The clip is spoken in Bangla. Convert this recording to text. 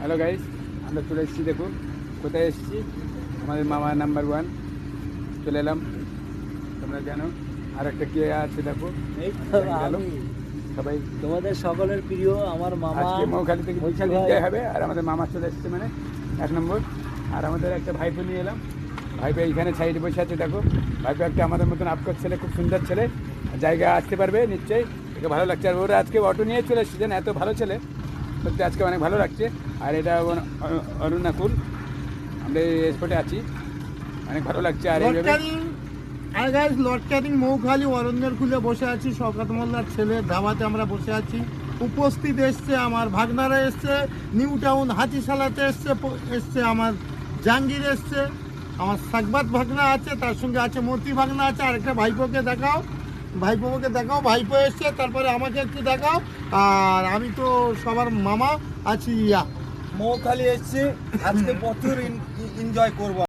হ্যালো গাইস, আমরা চলে এসেছি। দেখুন কোথায় এসেছি, আমাদের মামা নাম্বার 1 চলে এলাম। তোমরা জানো আর একটা কে আছে, দেখো এই তো গেল আমি, সবাই। তোমাদের সকলের প্রিয় আমার মামা। আজকে মৌখালি থেকে বিশাল ভাই। এনজয় হবে। আর আমাদের মামা চলে এসেছে, মানে 1 নম্বর। আর আমাদের একটা ভাইপো নিয়ে এলাম। ভাইপো এইখানে সাইডে বসে আছে, দেখো। ভাইপো একটা আমাদের মতন আপকর ছেলে, খুব সুন্দর ছেলে, জায়গা আসতে পারবে নিশ্চয়ই, একে ভালো লাগছে। আর ওরা আজকে অটো নিয়ে চলে এসেছে, জানো, এত ভালো ছেলে, সত্যি আজকে অনেক ভালো লাগছে। আর এটা অরুণাকুল, আমরা এই স্পটে আছি, অনেক ভালো লাগছে। আর এইভাবে লর্ড ক্যানিং মৌখালি অরণ্যের খুলে বসে আছি। শওকত মোল্লার ছেলের ধাবাতে আমরা বসে আছি। উপস্থিত এসছে আমার ভাগনারা, এসছে নিউ টাউন হাতিশালাতে এসছে আমার জাহাঙ্গীর, এসছে আমার সাকবাত ভাগনা আছে, তার সঙ্গে আছে মতি ভাগনা আছে। আরেকটা ভাইপোকে দেখাও, ভাইপো এসছে, তারপরে আমাকে একটু দেখাও। আর আমি তো সবার মামা আছি। মৌখালি এসছি, আজকে প্রচুর এনজয় করবো।